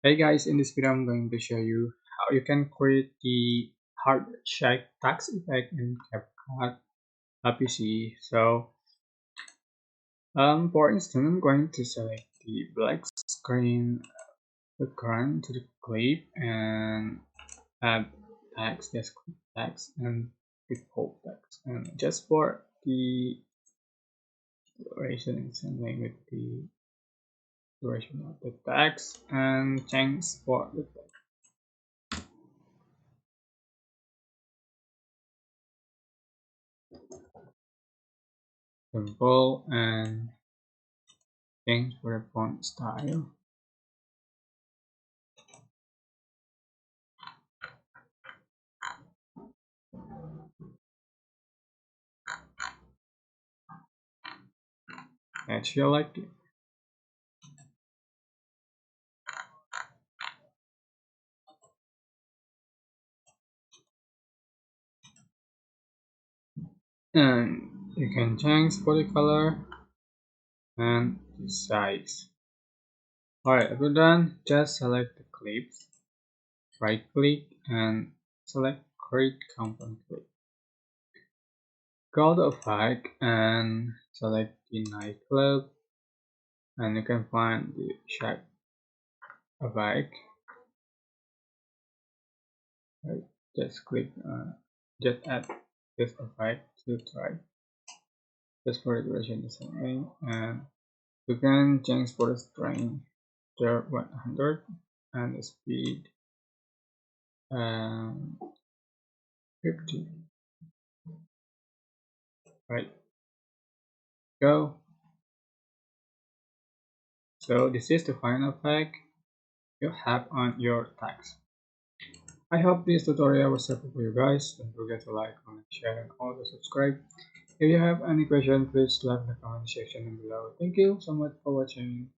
Hey guys, in this video I'm going to show you how you can create the hard shake tax effect in CapCut PC. For instance, I'm going to select the black screen background to the clip and add text, just click text and default text. And just for the duration, something with the duration of the text and change for the text. Simple and change for the font style. As you like it. And you can change for the color and the size. Alright, after done, just select the clips, right click and select create component clip. Go to effect and select the nightclub and you can find the shape effect. Right, just click just add this effect to try. Just for the duration is something and you can change for the strength to 100 and the speed 50. Right, go. So this is the final effect you have on your text. I hope this tutorial was helpful for you guys. Don't forget to like, comment, share, and also subscribe. If you have any question, please leave in the comment section below. Thank you so much for watching.